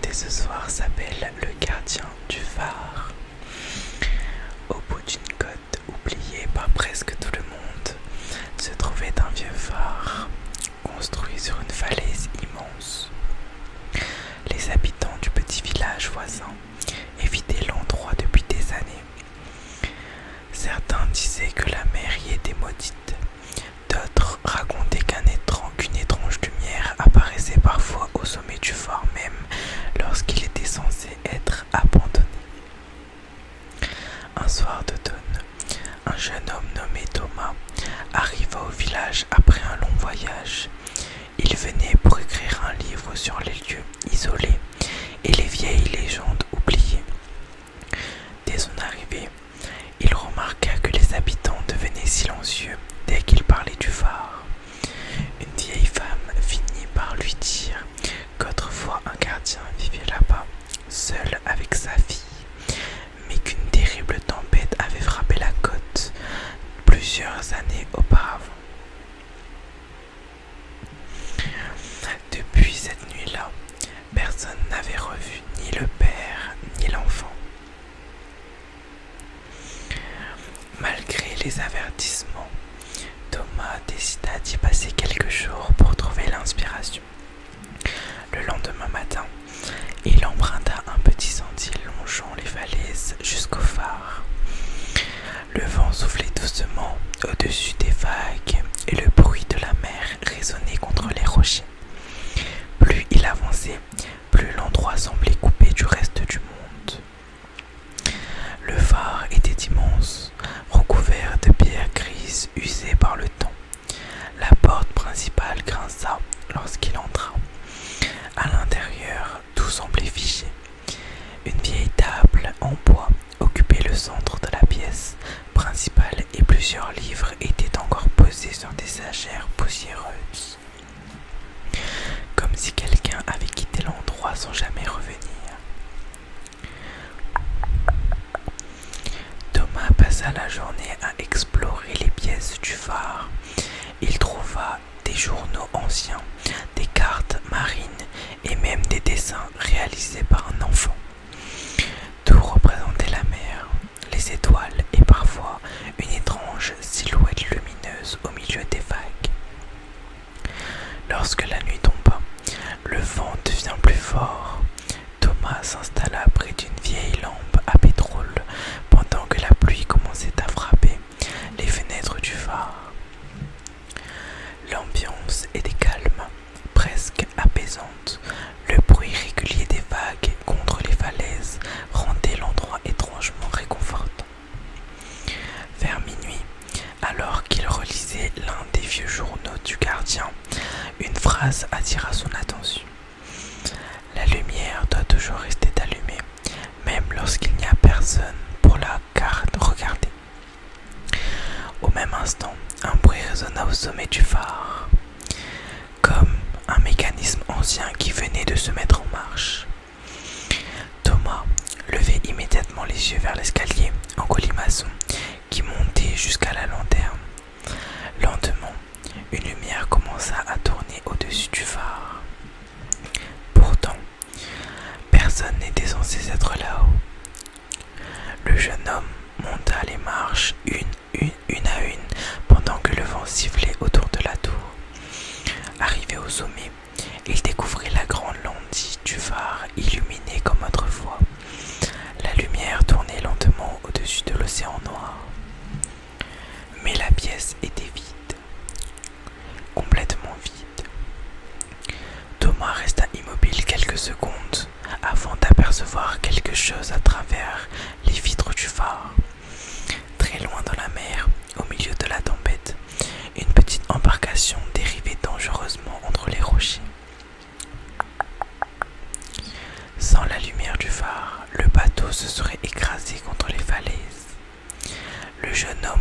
raconter ce soir s'appelle Le gardien du phare. Au bout d'une côte oubliée par presque tout le monde se trouvait un vieux phare construit sur une falaise immense. Les habitants du petit village voisin évitaient l'endroit depuis des années. Certains disaient que la mer y était maudite, d'autres racontaient qu'une étrange lumière apparaissait parfois au sommet du phare même lorsqu'il était censé être abandonné. Un soir d'automne, un jeune homme nommé Thomas arriva au village après un long voyage. Il venait pour écrire un livre sur les lieux isolés et les vieilles légendes oubliées. Dès son arrivée, il remarqua que les habitants devenaient silencieux dès qu'il parlait du phare. Une vieille femme finit par lui dire qu'autrefois un gardien vivait là-bas, seul avec sa fille, mais qu'une terrible tempête avait frappé la côte plusieurs années auparavant. Depuis cette nuit-là, personne n'avait revu ni le père ni l'enfant. Malgré les avertissements, Thomas décida d'y passer quelques jours pour trouver l'inspiration. Le lendemain matin, il emprunta un petit sentier longeant les falaises jusqu'au phare. Le vent soufflait doucement au-dessus des vagues et le bruit de la mer résonnait contre les rochers. Plus il avançait, plus l'endroit semblait coupé du reste du monde. Le phare était immense, recouvert de pierres grises usées par le temps. La porte principale grinça lorsqu'il entra. À l'intérieur, tout semblait figé. Une vieille table en bois occupait le centre de la pièce principale et plusieurs livres étaient encore posés sur des étagères poussiéreuses. Comme si quelqu'un avait quitté l'endroit sans jamais revenir. Thomas passa la journée à explorer les pièces du phare. Il trouva des journaux anciens, des cartes marines et même des dessins réalisés par un enfant. Tout représentait la mer, les étoiles et parfois une étrange silhouette lumineuse au milieu des vagues. Lorsque la nuit tomba, le vent devint plus fort. Thomas s'installa près d'une vieille lampe à pétrole pendant que la pluie commençait à frapper les fenêtres du phare. L'ambiance était calme, presque apaisante. Le bruit régulier des vagues contre les falaises rendait l'endroit étrangement réconfortant. Vers minuit, alors qu'il relisait l'un des vieux journaux du gardien, une phrase attira son attention. La lumière doit toujours rester allumée, même lorsqu'il n'y a personne pour la regarder. Au même instant, un bruit résonna au sommet du phare, comme un mécanisme ancien qui venait de se mettre en marche. Thomas levait immédiatement les yeux vers l'escalier en colimaçon qui montait jusqu'à la lanterne. Lentement, une lumière commença à tourner au-dessus du phare. Pourtant, personne n'était censé être là-haut. Le jeune homme monta les marches une à une pendant que le vent sifflait autour de la tour. Arrivé au sommet, il découvrit la grande lentille du phare illuminée comme autrefois. La lumière tournait lentement au-dessus de l'océan noir. Mais la pièce était vide, complètement vide. Thomas resta immobile quelques secondes avant d'apercevoir quelque chose à travers les vitres du phare. Très loin dans la mer, au milieu de la tempête, une petite embarcation dérivait dangereusement entre les rochers. Sans la lumière du phare, le bateau se serait écrasé contre les falaises. Le jeune homme